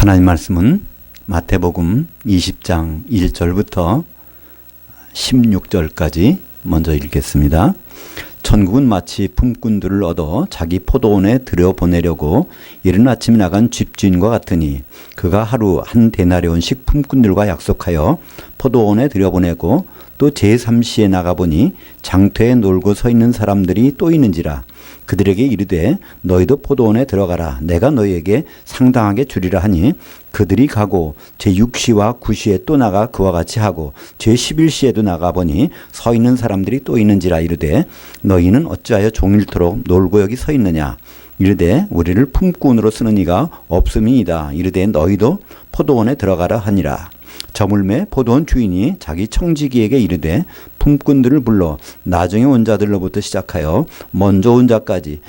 하나님 말씀은 마태복음 20장 1절부터 16절까지 먼저 읽겠습니다. 천국은 마치 품꾼들을 얻어 자기 포도원에 들여보내려고 이른 아침에 나간 집주인과 같으니 그가 하루 한 데나리온씩 품꾼들과 약속하여 포도원에 들여보내고 또 제3시에 나가보니 장터에 놀고 서 있는 사람들이 또 있는지라. 그들에게 이르되 너희도 포도원에 들어가라. 내가 너희에게 상당하게 주리라 하니 그들이 가고 제6시와 9시에 또 나가 그와 같이 하고 제11시에도 나가보니 서 있는 사람들이 또 있는지라. 이르되 너희는 어찌하여 종일토록 놀고 여기 서 있느냐. 이르되 우리를 품꾼으로 쓰는 이가 없음이니이다. 이르되 너희도 포도원에 들어가라 하니라. 저물매 포도원 주인이 자기 청지기에게 이르되 품꾼들을 불러 나중에 온 자들로부터 시작하여 먼저 온 자까지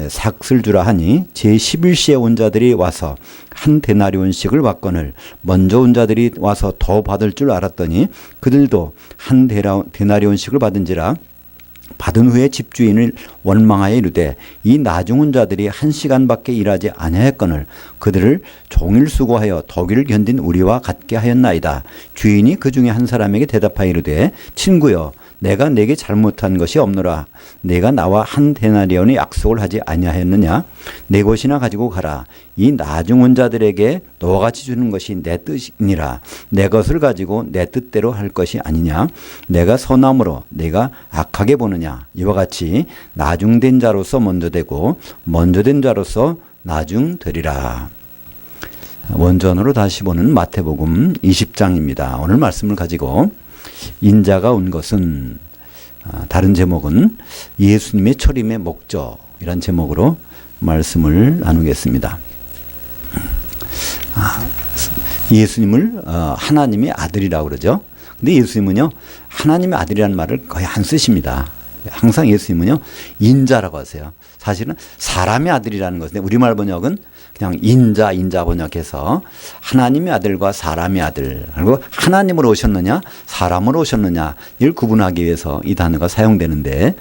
삭을 주라 하니 제11시에 온 자들이 와서 한 데나리온씩을 받거늘 먼저 온 자들이 와서 더 받을 줄 알았더니 그들도 한 데나리온씩을 받은지라. 받은 후에 집주인을 원망하여 이르되 이 나중 온 자들이 1시간밖에 일하지 아니하였거늘 그들을 종일 수고하여 더기를 견딘 우리와 같게 하였나이다. 주인이 그 중에 한 사람에게 대답하여 이르되 친구여 내가 내게 잘못한 것이 없노라. 내가 나와 한 데나리온의 약속을 하지 아니하였느냐. 내 것이나 가지고 가라. 이 나중 온 자들에게 너와 같이 주는 것이 내 뜻이니라. 내 것을 가지고 내 뜻대로 할 것이 아니냐. 내가 선함으로 내가 악하게 보느냐. 이와 같이 나중된 자로서 먼저 되고 먼저 된 자로서 나중 되리라. 원전으로 다시 보는 마태복음 20장입니다. 오늘 말씀을 가지고 인자가 온 것은 다른 제목은 예수님의 초림의 목적이란 제목으로 말씀을 나누겠습니다. 예수님을 하나님의 아들이라고 그러죠. 근데 예수님은요 하나님의 아들이라는 말을 거의 안 쓰십니다. 항상 예수님은요 인자라고 하세요. 사실은 사람의 아들이라는 것인데 우리말 번역은 그냥 인자 번역해서 하나님의 아들과 사람의 아들, 그리고 하나님으로 오셨느냐 사람으로 오셨느냐 이를 구분하기 위해서 이 단어가 사용되는데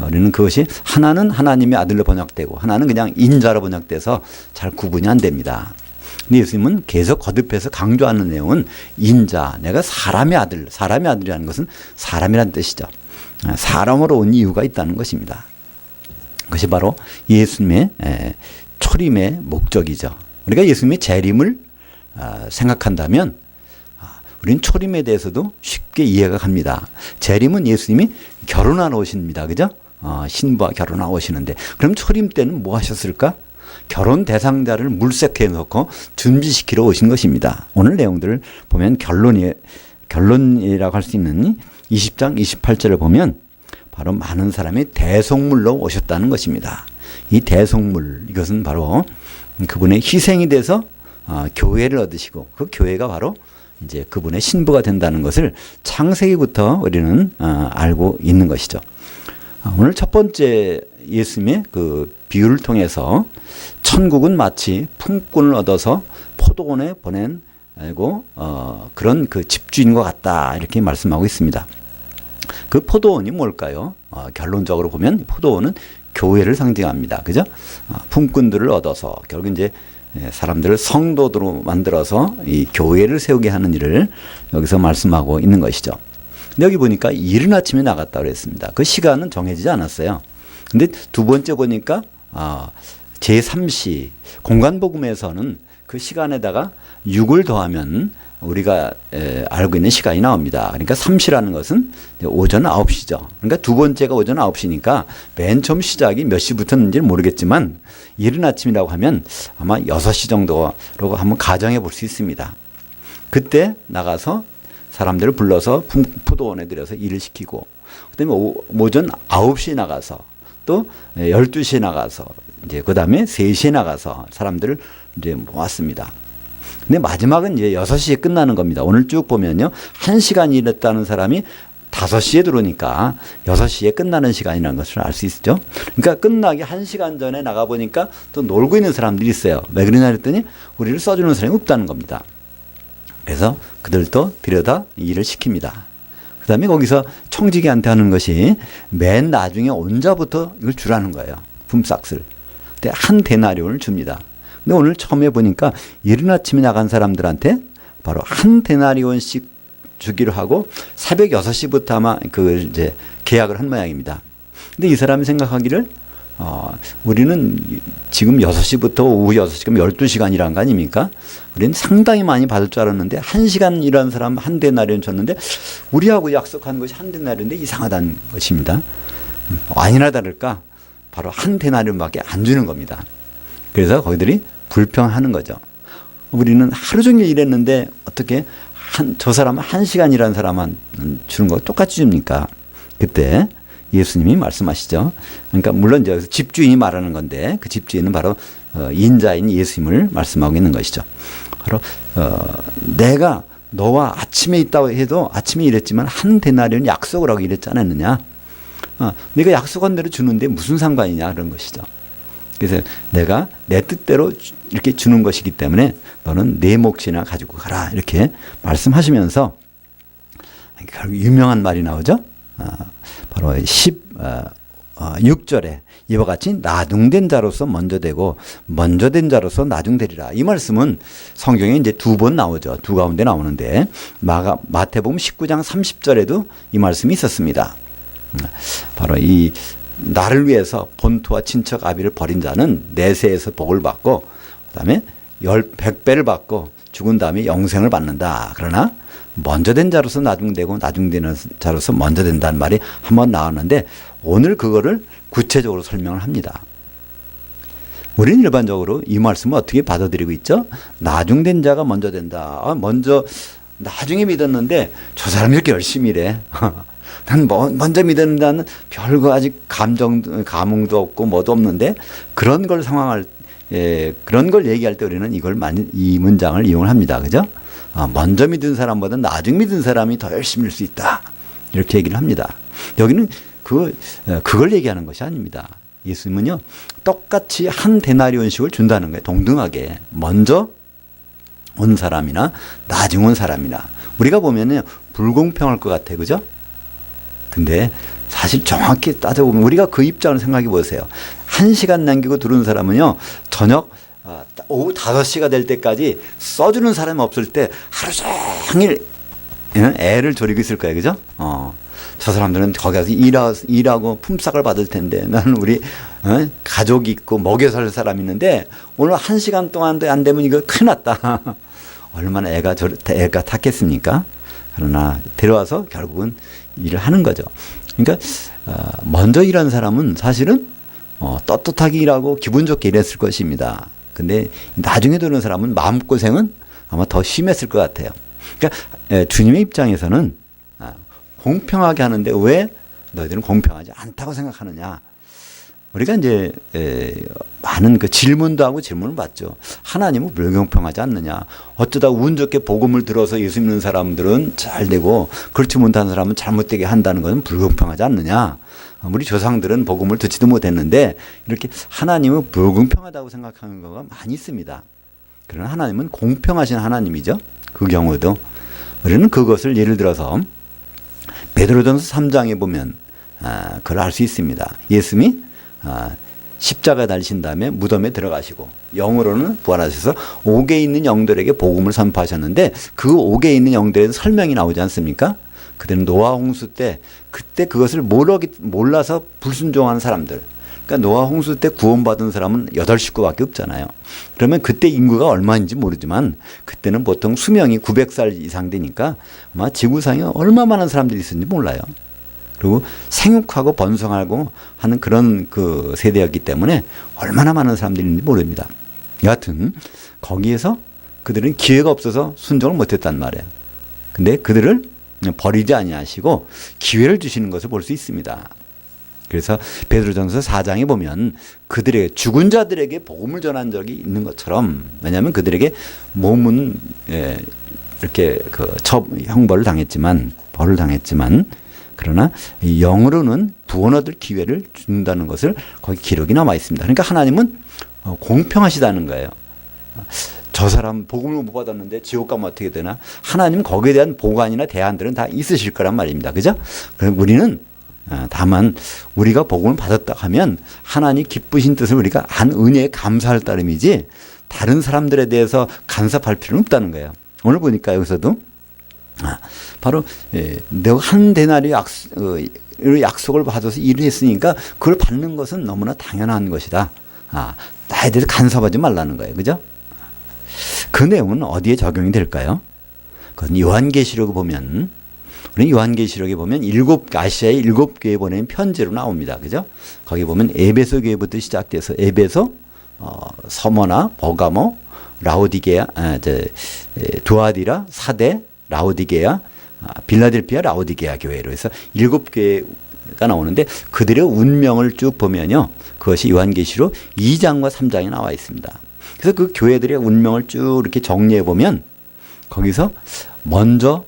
우리는 그것이 하나는 하나님의 아들로 번역되고 하나는 그냥 인자로 번역돼서 잘 구분이 안 됩니다. 근데 예수님은 계속 거듭해서 강조하는 내용은 인자, 내가 사람의 아들이라는 것은 사람이라는 뜻이죠. 사람으로 온 이유가 있다는 것입니다. 그것이 바로 예수님의 초림의 목적이죠. 우리가 예수님의 재림을 생각한다면 우리는 초림에 대해서도 쉽게 이해가 갑니다. 재림은 예수님이 결혼하러 오십니다. 그죠? 신부와 결혼하러 오시는데 그럼 초림 때는 뭐 하셨을까? 결혼 대상자를 물색해 놓고 준비시키러 오신 것입니다. 오늘 내용들을 보면 결론이라고 할 수 있는 20장 28절을 보면 바로 많은 사람이 대속물로 오셨다는 것입니다. 이 대속물 이것은 바로 그분의 희생이 돼서 교회를 얻으시고 그 교회가 바로 이제 그분의 신부가 된다는 것을 창세기부터 우리는 알고 있는 것이죠. 오늘 첫 번째 예수님의 그 비유를 통해서 천국은 마치 품꾼을 얻어서 포도원에 보낸 그런 그 집주인과 같다 이렇게 말씀하고 있습니다. 그 포도원이 뭘까요? 결론적으로 보면 포도원은 교회를 상징합니다. 그죠? 품꾼들을 얻어서 결국 이제 사람들을 성도로 만들어서 이 교회를 세우게 하는 일을 여기서 말씀하고 있는 것이죠. 근데 여기 보니까 이른 아침에 나갔다고 그랬습니다. 그 시간은 정해지지 않았어요. 근데 두 번째 보니까 제3시 공간복음에서는 그 시간에다가 6을 더하면 우리가 알고 있는 시간이 나옵니다. 그러니까 3시라는 것은 오전 9시죠. 그러니까 두 번째가 오전 9시니까 맨 처음 시작이 몇 시부터인지는 모르겠지만 이른 아침이라고 하면 아마 6시 정도로 한번 가정해 볼 수 있습니다. 그때 나가서 사람들을 불러서 포도원에 들여서 일을 시키고 그다음에 오전 9시에 나가서 또 12시에 나가서 이제 그다음에 3시에 나가서 사람들을 이제 모았습니다. 근데 마지막은 이제 6시에 끝나는 겁니다. 오늘 쭉 보면요. 1시간 일했다는 사람이 5시에 들어오니까 6시에 끝나는 시간이라는 것을 알 수 있죠. 그러니까 끝나기 1시간 전에 나가보니까 또 놀고 있는 사람들이 있어요. 왜 그러냐 했더니 우리를 써주는 사람이 없다는 겁니다. 그래서 그들도 들여다 일을 시킵니다. 그 다음에 거기서 청지기한테 하는 것이 맨 나중에 온 자부터 이걸 주라는 거예요. 품삯을. 근데 한 데나리온을 줍니다. 근데 오늘 처음에 보니까 이른 아침에 나간 사람들한테 바로 한 데나리온씩 주기로 하고 새벽 6시부터 아마 그 이제 계약을 한 모양입니다. 근데 이 사람이 생각하기를 우리는 지금 6시부터 오후 6시까지 12시간 일한 거 아닙니까? 우리는 상당히 많이 받을 줄 알았는데 1시간 일한 사람 한 데나리온 줬는데 우리하고 약속한 것이 한 데나리온인데 이상하다는 것입니다. 아니나 다를까 바로 한 데나리온밖에 안 주는 겁니다. 그래서 거기들이 불평하는 거죠. 우리는 하루 종일 일했는데 어떻게 저 사람은 1시간 일한 사람만 주는 거 똑같이 줍니까? 그때 예수님이 말씀하시죠. 그러니까 물론 이제 집주인이 말하는 건데 그 집주인은 바로 인자인 예수님을 말씀하고 있는 것이죠. 바로 내가 너와 아침에 있다고 해도 아침에 일했지만 한 데나리온 약속을 하고 일했지 않았느냐. 네가 약속한 대로 주는데 무슨 상관이냐 그런 것이죠. 그래서 내가 내 뜻대로 이렇게 주는 것이기 때문에 너는 내 몫이나 가지고 가라 이렇게 말씀하시면서 결국 유명한 말이 나오죠. 바로 16절에 이와 같이 나중된 자로서 먼저 되고 먼저 된 자로서 나중되리라. 이 말씀은 성경에 이제 2번 나오죠. 두 가운데 나오는데 마태복음 19장 30절에도 이 말씀이 있었습니다. 바로 이 나를 위해서 본토와 친척 아비를 버린 자는 내세에서 복을 받고 그다음에 100배를 받고 죽은 다음에 영생을 받는다. 그러나 먼저 된 자로서 나중되고 나중되는 자로서 먼저 된다는 말이 한번 나왔는데 오늘 그거를 구체적으로 설명을 합니다. 우리는 일반적으로 이 말씀을 어떻게 받아들이고 있죠? 나중된 자가 먼저 된다. 먼저 나중에 믿었는데 저 사람이 이렇게 열심히 일해. 난 먼저 믿는다는 별거 아직 감흥도 없고 뭐도 없는데 그런 걸 그런 걸 얘기할 때 우리는 이 문장을 이용을 합니다. 그죠? 먼저 믿은 사람보다 나중 믿은 사람이 더 열심히 일 수 있다. 이렇게 얘기를 합니다. 여기는 그걸 얘기하는 것이 아닙니다. 예수님은요, 똑같이 한 데나리온씩을 준다는 거예요. 동등하게. 먼저 온 사람이나 나중 온 사람이나. 우리가 보면은 불공평할 것 같아요. 그죠? 근데 사실 정확히 따져보면 우리가 그 입장을 생각해 보세요. 1시간 남기고 들어온 사람은요, 저녁 오후 5시가 될 때까지 써주는 사람이 없을 때 하루 종일 애를 졸이고 있을 거예요. 그죠? 저 사람들은 거기 가서 일하고 품삯을 받을 텐데 나는 우리 가족이 있고 먹여 살 사람이 있는데 오늘 1시간 동안도 안 되면 이거 큰일 났다. 얼마나 애가 탔겠습니까? 그러나 데려와서 결국은 일을 하는 거죠. 그러니까 먼저 일한 사람은 사실은 떳떳하게 일하고 기분 좋게 일했을 것입니다. 근데 나중에 들어오는 사람은 마음고생은 아마 더 심했을 것 같아요. 그러니까 주님의 입장에서는 공평하게 하는데 왜 너희들은 공평하지 않다고 생각하느냐. 우리가 이제 많은 그 질문도 하고 질문을 받죠. 하나님은 불공평하지 않느냐. 어쩌다 운 좋게 복음을 들어서 예수 믿는 사람들은 잘 되고 그렇지 못한 사람은 잘못되게 한다는 것은 불공평하지 않느냐. 우리 조상들은 복음을 듣지도 못했는데 이렇게 하나님은 불공평하다고 생각하는 거가 많이 있습니다. 그러나 하나님은 공평하신 하나님이죠. 그 경우도 우리는 그것을 예를 들어서 베드로전서 3장에 보면 그걸 알 수 있습니다. 예수님이 십자가에 달리신 다음에 무덤에 들어가시고 영으로는 부활하셔서 옥에 있는 영들에게 복음을 선포하셨는데 그 옥에 있는 영들에 설명이 나오지 않습니까? 그때는 노아 홍수 때 그때 그것을 몰라서 불순종하는 사람들. 그러니까 노아 홍수 때 구원받은 사람은 8식구밖에 없잖아요. 그러면 그때 인구가 얼마인지 모르지만 그때는 보통 수명이 900살 이상 되니까 아마 지구상에 얼마 많은 사람들이 있었는지 몰라요. 그리고 생육하고 번성하고 하는 그런 그 세대였기 때문에 얼마나 많은 사람들이 있는지 모릅니다. 여하튼 거기에서 그들은 기회가 없어서 순종을 못했단 말이에요. 근데 그들을 버리지 아니하시고 기회를 주시는 것을 볼 수 있습니다. 그래서 베드로전서 4장에 보면 그들에게 죽은 자들에게 복음을 전한 적이 있는 것처럼, 왜냐하면 그들에게 몸은 이렇게 형벌을 당했지만 벌을 당했지만 그러나 영으로는 구원 얻을 기회를 준다는 것을 거기 기록이 남아 있습니다. 그러니까 하나님은 공평하시다는 거예요. 저 사람 복음을 못 받았는데 지옥 가면 어떻게 되나? 하나님은 거기에 대한 보관이나 대안들은 다 있으실 거란 말입니다. 그죠? 그럼 우리는 다만 우리가 복음을 받았다 하면 하나님 기쁘신 뜻을 우리가 안 은혜에 감사할 따름이지 다른 사람들에 대해서 간섭할 필요는 없다는 거예요. 오늘 보니까 여기서도 바로 내가 한 데나리 약속을 받아서 일을 했으니까 그걸 받는 것은 너무나 당연한 것이다. 나에 대해서 간섭하지 말라는 거예요. 그죠? 그 내용은 어디에 적용이 될까요? 그건 요한계시록에 보면, 우리 요한계시록에 보면 아시아의 7교회에 보낸 편지로 나옵니다. 그죠? 거기 보면 에베소 교회부터 시작돼서 에베소, 서머나, 버가모, 라오디게아, 두아디라, 사대, 라오디게아, 빌라델피아, 라오디게아 교회로 해서 7교회가 나오는데 그들의 운명을 쭉 보면요. 그것이 요한계시록 2장과 3장에 나와 있습니다. 그래서 그 교회들의 운명을 쭉 이렇게 정리해 보면 거기서 먼저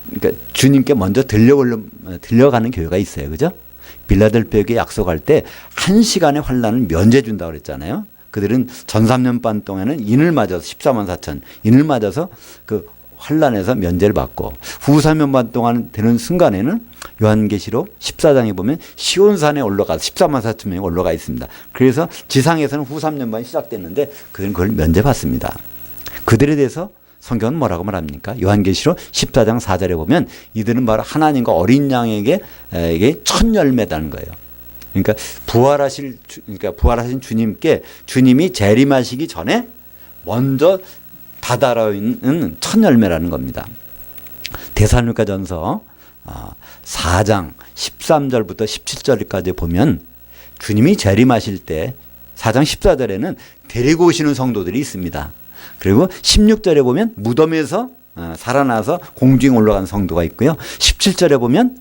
그러니까 주님께 먼저 들려가는 교회가 있어요. 그죠? 빌라델피아에게 약속할 때 1시간의 환란을 면제 준다고 그랬잖아요. 그들은 전 3년 반 동안은 인을 맞아서 14만 4천 인을 맞아서 그 환란에서 면제를 받고 후 3년 반 동안 되는 순간에는 요한계시록 14장에 보면 시온산에 올라가서 14만 4천 명이 올라가 있습니다. 그래서 지상에서는 후 3년 반이 시작됐는데 그들은 그걸 면제받습니다. 그들에 대해서 성경은 뭐라고 말합니까? 요한계시록 14장 4절에 보면 이들은 바로 하나님과 어린 양에게 이게 첫 열매다는 거예요. 그러니까 부활하신 주님께 주님이 재림하시기 전에 먼저 다다라 있는 첫 열매라는 겁니다. 데살로니가전서 4장 13절부터 17절까지 보면 주님이 재림하실 때 4장 14절에는 데리고 오시는 성도들이 있습니다. 그리고 16절에 보면 무덤에서 살아나서 공중에 올라간 성도가 있고요. 17절에 보면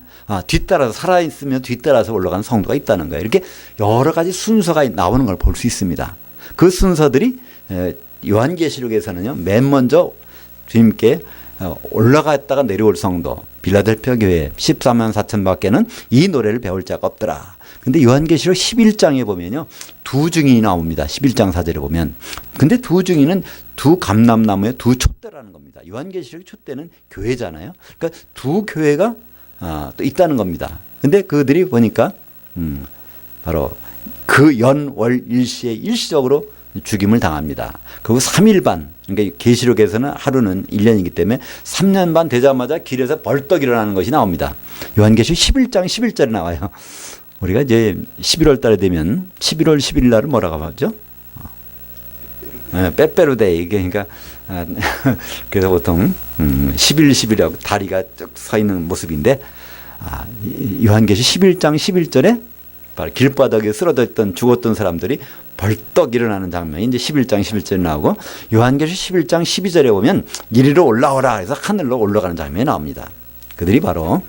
뒤따라서 살아있으면 뒤따라서 올라간 성도가 있다는 거예요. 이렇게 여러 가지 순서가 나오는 걸 볼 수 있습니다. 그 순서들이 요한계시록에서는요. 맨 먼저 주님께 올라갔다가 내려올 성도 빌라델피아 교회 14만 4천 밖에는 이 노래를 배울 자가 없더라. 근데 요한계시록 11장에 보면요. 두 증인이 나옵니다. 11장 4절에 보면. 근데 두 증인은 두 감람나무의 두 촛대라는 겁니다. 요한계시록 촛대는 교회잖아요. 그러니까 두 교회가 또 있다는 겁니다. 근데 그들이 보니까 바로 그 연월 일시에 일시적으로 죽임을 당합니다. 그리고 3일 반, 그러니까 계시록에서는 하루는 1년이기 때문에 3년 반 되자마자 길에서 벌떡 일어나는 것이 나옵니다. 요한계시록 11장 11절에 나와요. 우리가 이제 11월 달에 되면 11월 11일 날을 뭐라고 하죠? 빼빼로데이. 이게 그러니까 그래서 보통 11.11이라고 다리가 쭉 서 있는 모습인데 요한계시록 11장 11절에 바로 길바닥에 쓰러져 있던 죽었던 사람들이 벌떡 일어나는 장면이 이제 11장 11절에 나오고 요한계시록 11장 12절에 보면 이리로 올라오라 해서 하늘로 올라가는 장면이 나옵니다. 그들이 바로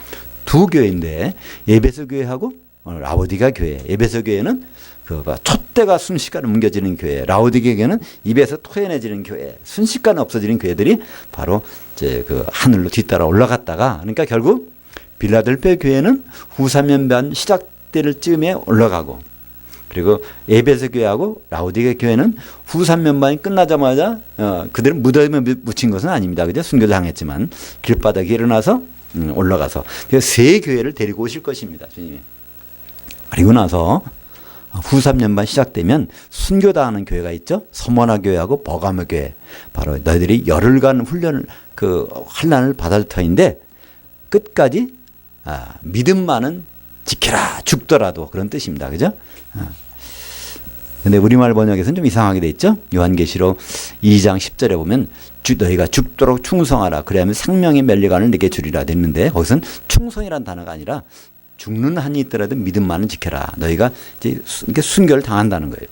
두 교회인데 에베소 교회하고 라오디게아 교회. 에베소 교회는 촛대가 순식간에 뭉겨지는 교회. 라오디게아 교회는 입에서 토해내지는 교회. 순식간에 없어지는 교회들이 바로 이제 그 하늘로 뒤따라 올라갔다가 그러니까 결국 빌라델피아 교회는 후 3년 반 시작될 쯤에 올라가고 그리고 에베소 교회하고 라오디게아 교회는 후 3년 반이 끝나자마자 그들은 무덤에 묻힌 것은 아닙니다. 그죠? 순교당했지만 길바닥에 일어나서 올라가서 세 교회를 데리고 오실 것입니다. 주님이. 그리고 나서 후 3년 반 시작되면 순교당하는 교회가 있죠. 서머나 교회하고 버가모 교회. 바로 너희들이 열흘간 훈련을 환난을 받을 터인데 끝까지 믿음만은 지켜라 죽더라도 그런 뜻입니다. 그죠? 근데 우리말 번역에서는 좀 이상하게 돼 있죠. 요한계시록 2장 10절에 보면 너희가 죽도록 충성하라. 그래야면 생명의 멸류관을 내게 주리라 됐는데 거기서는 충성이란 단어가 아니라 죽는 한이 있더라도 믿음만은 지켜라. 너희가 이제 순교를 당한다는 거예요.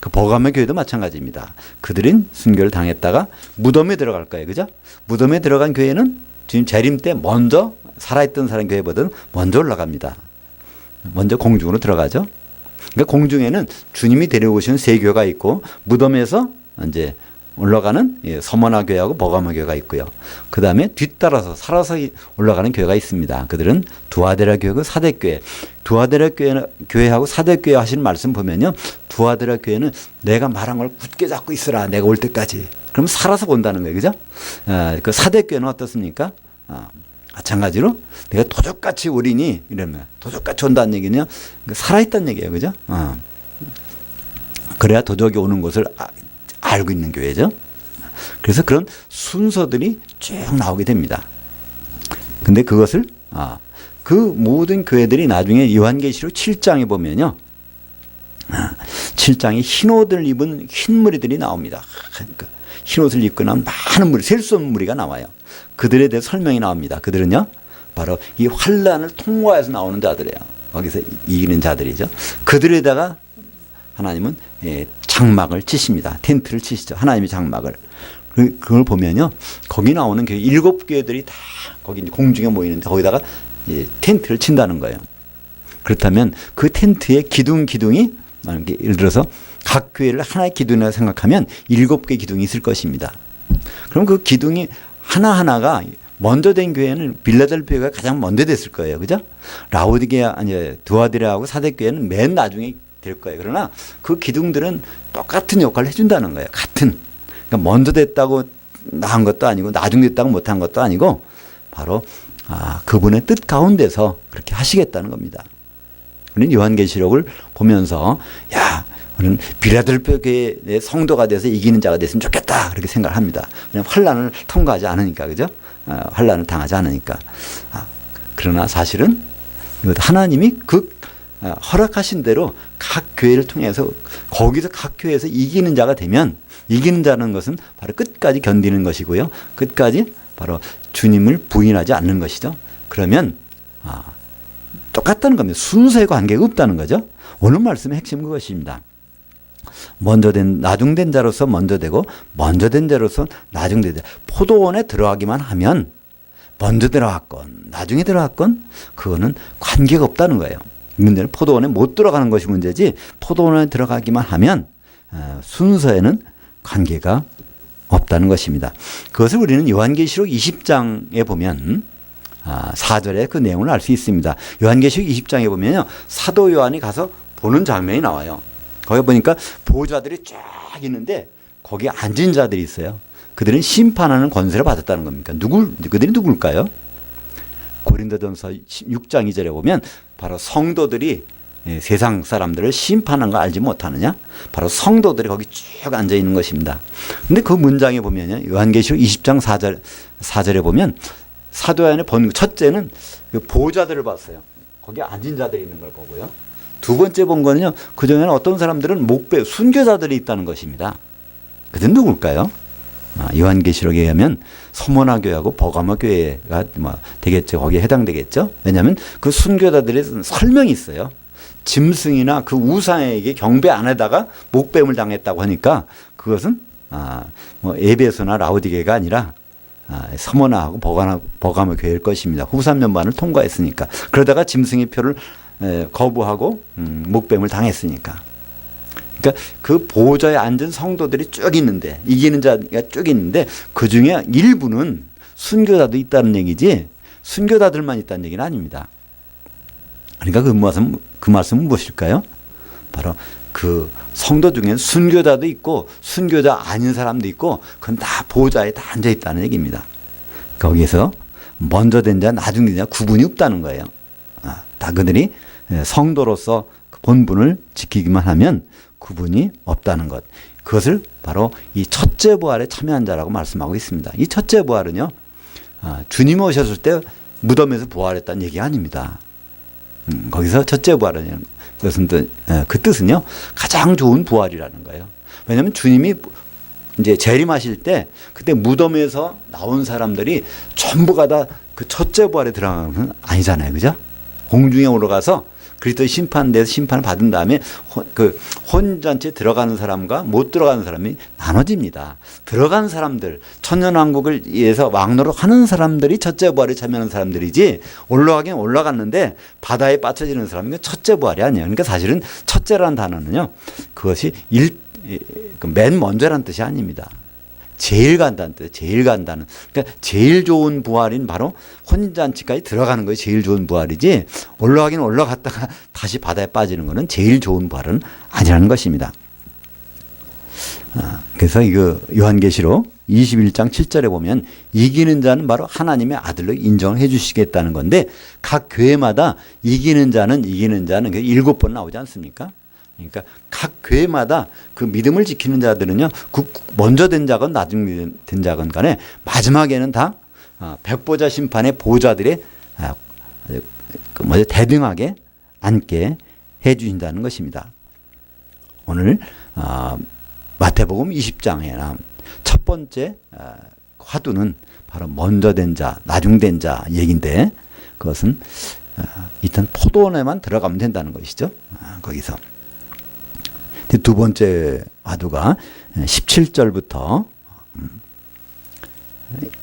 그 버가모 교회도 마찬가지입니다. 그들은 순교를 당했다가 무덤에 들어갈 거예요. 그죠? 무덤에 들어간 교회는 지금 재림 때 먼저 살아있던 사람 교회보다는 먼저 올라갑니다. 먼저 공중으로 들어가죠. 그러니까 공중에는 주님이 데려오시는 세 교회가 있고 무덤에서 이제 올라가는 서머나 교회하고 버가모 교회가 있고요. 그 다음에 뒤따라서 살아서 올라가는 교회가 있습니다. 그들은 두아데라 교회고 사대 교회. 두아데라 교회하고 사대 교회 하시는 말씀 보면요. 두아데라 교회는 내가 말한 걸 굳게 잡고 있으라. 내가 올 때까지. 그럼 살아서 본다는 거예요. 그죠? 그 사대 교회는 어떻습니까? 마찬가지로 내가 도적같이 오리니 이러면 도적같이 온다는 얘기는요. 살아있다는 얘기예요. 그죠? 그래야 도적이 오는 곳을 알고 있는 교회죠. 그래서 그런 순서들이 쭉 나오게 됩니다. 근데 그것을 그 모든 교회들이 나중에 요한계시록 7장에 보면요. 7장에 흰 옷을 입은 흰 무리들이 나옵니다. 흰 옷을 입고 나온 많은 무리, 셀 수 없는 무리가 나와요. 그들에 대해 설명이 나옵니다. 그들은요, 바로 이 환란을 통과해서 나오는 자들이에요. 거기서 이기는 자들이죠. 그들에다가 하나님은 장막을 치십니다. 텐트를 치시죠. 하나님의 장막을. 그걸 보면요, 거기 나오는 교회 7교회들이 다 거기 공중에 모이는데 거기다가 텐트를 친다는 거예요. 그렇다면 그 텐트의 기둥이 예를 들어서 각 교회를 하나의 기둥이라고 생각하면 7개의 기둥이 있을 것입니다. 그럼 그 기둥이 하나하나가 먼저 된 교회는 빌라델피아가 가장 먼저 됐을 거예요. 그죠? 라오디게아, 두아디라하고 사대교회는 맨 나중에 될 거예요. 그러나 그 기둥들은 똑같은 역할을 해준다는 거예요. 같은. 그러니까 먼저 됐다고 나은 것도 아니고 나중 됐다고 못한 것도 아니고 바로 그분의 뜻 가운데서 그렇게 하시겠다는 겁니다. 우리는 요한계시록을 보면서 우리는 빌라델피아 교회의 성도가 돼서 이기는 자가 됐으면 좋겠다 그렇게 생각을 합니다. 그냥 환란을 통과하지 않으니까, 그죠? 환란을 당하지 않으니까. 그러나 사실은 하나님이 허락하신 대로 각 교회를 통해서 거기서 각 교회에서 이기는 자가 되면, 이기는 자는 것은 바로 끝까지 견디는 것이고요. 끝까지 바로 주님을 부인하지 않는 것이죠. 그러면 똑같다는 겁니다. 순서의 관계가 없다는 거죠. 오늘 말씀의 핵심은 그것입니다. 나중된 자로서 먼저 되고 먼저 된 자로서 나중된 자. 포도원에 들어가기만 하면 먼저 들어갔건 나중에 들어갔건 그거는 관계가 없다는 거예요. 문제는 포도원에 못 들어가는 것이 문제지, 포도원에 들어가기만 하면 순서에는 관계가 없다는 것입니다. 그것을 우리는 요한계시록 20장에 보면 4절에 그 내용을 알 수 있습니다. 요한계시록 20장에 보면요, 사도 요한이 가서 보는 장면이 나와요. 거기 보니까 보호자들이 쫙 있는데 거기에 앉은 자들이 있어요. 그들은 심판하는 권세를 받았다는 겁니까? 그들이 누굴까요? 고린도전서 6장 2절에 보면 바로 성도들이 세상 사람들을 심판한 거 알지 못하느냐? 바로 성도들이 거기 쭉 앉아 있는 것입니다. 근데 그 문장에 보면요, 요한계시록 20장 4절에 보면 사도 요한의 본 첫째는 그 보호자들을 봤어요. 거기 앉은 자들이 있는 걸 보고요. 두 번째 본 거는요, 그중에는 어떤 사람들은 순교자들이 있다는 것입니다. 그들은 누굴까요? 요한계시록에 의하면 서모나 교회하고 버가모 교회가 되겠죠. 거기에 해당되겠죠. 왜냐하면 그 순교자들의 설명이 있어요. 짐승이나 그 우상에게 경배 안 하다가 목뱀을 당했다고 하니까 그것은 에베소나 라오디게가 아니라 서모나하고 버가모 교회일 것입니다. 후삼년반을 통과했으니까. 그러다가 짐승의 표를 거부하고 목뱀을 당했으니까. 그러니까 그 보호자에 앉은 성도들이 쭉 있는데, 이기는 자가 쭉 있는데 그 중에 일부는 순교자도 있다는 얘기지 순교자들만 있다는 얘기는 아닙니다. 그러니까 그 말씀은 무엇일까요? 바로 그 성도 중에는 순교자도 있고 순교자 아닌 사람도 있고 그건 다 보호자에 다 앉아 있다는 얘기입니다. 거기에서 먼저 된 자, 나중 된 자 구분이 없다는 거예요. 다 그들이 성도로서 본분을 지키기만 하면 구분이 없다는 것. 그것을 바로 이 첫째 부활에 참여한 자라고 말씀하고 있습니다. 이 첫째 부활은요, 주님 오셨을 때 무덤에서 부활했다는 얘기가 아닙니다. 거기서 첫째 부활은 그 뜻은요, 가장 좋은 부활이라는 거예요. 왜냐하면 주님이 이제 재림하실 때 그때 무덤에서 나온 사람들이 전부가 다 그 첫째 부활에 들어가는 건 아니잖아요. 그죠? 공중에 올라가서 그리스도의 심판대에서 심판을 받은 다음에 그 혼잔치에 들어가는 사람과 못 들어가는 사람이 나눠집니다. 들어간 사람들, 천년왕국을 위해서 왕노릇 하는 사람들이 첫째 부활에 참여하는 사람들이지, 올라가긴 올라갔는데 바다에 빠져지는 사람이 첫째 부활이 아니에요. 그러니까 사실은 첫째라는 단어는요, 그것이 맨 먼저라는 뜻이 아닙니다. 제일 간다는 뜻, 제일 간다는. 그러니까 제일 좋은 부활인 바로 혼인잔치까지 들어가는 것이 제일 좋은 부활이지, 올라가긴 올라갔다가 다시 바다에 빠지는 것은 제일 좋은 부활은 아니라는 것입니다. 그래서 이거 요한계시록 21장 7절에 보면 이기는 자는 바로 하나님의 아들로 인정을 해 주시겠다는 건데, 각 교회마다 이기는 자는 7번 나오지 않습니까? 그러니까 각 교회마다 그 믿음을 지키는 자들은요, 그 먼저 된 자건 나중 된 자건 간에 마지막에는 다 백보자 심판의 보좌들의 대등하게 앉게 해 주신다는 것입니다. 오늘 마태복음 20장에 나온 첫 번째 화두는 바로 먼저 된 자, 나중 된 자 얘기인데, 그것은 일단 포도원에만 들어가면 된다는 것이죠. 거기서. 두 번째 화두가 17절부터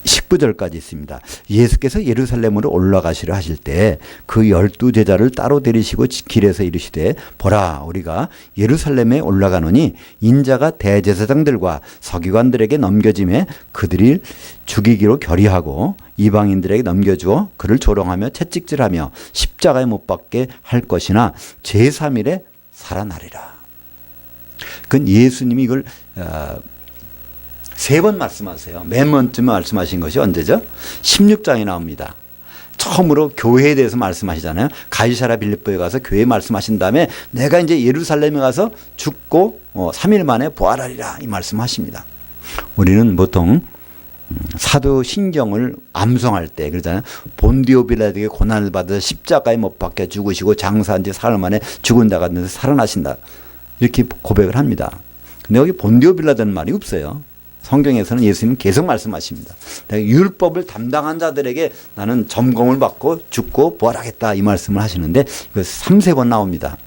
19절까지 있습니다. 예수께서 예루살렘으로 올라가시려 하실 때 그 12제자를 따로 데리시고 길에서 이르시되, 보라, 우리가 예루살렘에 올라가노니 인자가 대제사장들과 서기관들에게 넘겨짐에 그들이 죽이기로 결의하고 이방인들에게 넘겨주어 그를 조롱하며 채찍질하며 십자가에 못 박게 할 것이나 제3일에 살아나리라. 그건 예수님이 이걸 3번 말씀하세요. 맨 먼저 말씀하신 것이 언제죠? 16장에 나옵니다. 처음으로 교회에 대해서 말씀하시잖아요. 가이사랴 빌립보에 가서 교회 말씀하신 다음에 내가 이제 예루살렘에 가서 죽고 3일 만에 부활하리라, 이 말씀하십니다. 우리는 보통 사도신경을 암송할 때 그러잖아요. 본디오 빌라도에게 고난을 받아 십자가에 못 박혀 죽으시고 장사한 지 사흘 만에 죽은 자가 되어서 살아나신다, 이렇게 고백을 합니다. 근데 여기 본디오 빌라도는 말이 없어요. 성경에서는 예수님은 계속 말씀하십니다. 내가 율법을 담당한 자들에게 나는 점검을 받고 죽고 부활하겠다, 이 말씀을 하시는데 이거 3-4번 나옵니다.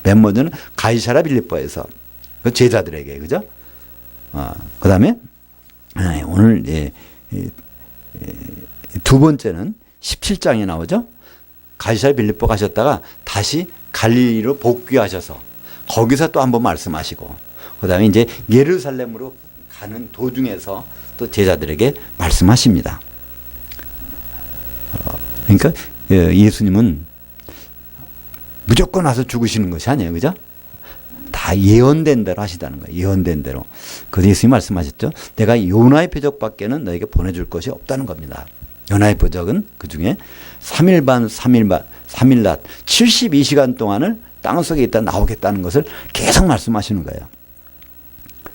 맨 먼저는 가이사랴 빌립보에서 그 제자들에게, 그죠? 그 다음에 오늘 두 번째는 17장에 나오죠. 가이사랴 빌립보 가셨다가 다시 갈릴리로 복귀하셔서 거기서 또 한번 말씀하시고, 그 다음에 이제 예루살렘으로 가는 도중에서 또 제자들에게 말씀하십니다. 그러니까 예수님은 무조건 와서 죽으시는 것이 아니에요, 그죠? 다 예언된 대로 하시다는 거예요. 예언된 대로. 그래서 예수님이 말씀하셨죠. 내가 요나의 표적밖에는 너에게 보내줄 것이 없다는 겁니다. 요나의 표적은 그 중에 3일 반, 3일 낮, 72시간 동안을 땅속에 있다 나오겠다는 것을 계속 말씀하시는 거예요.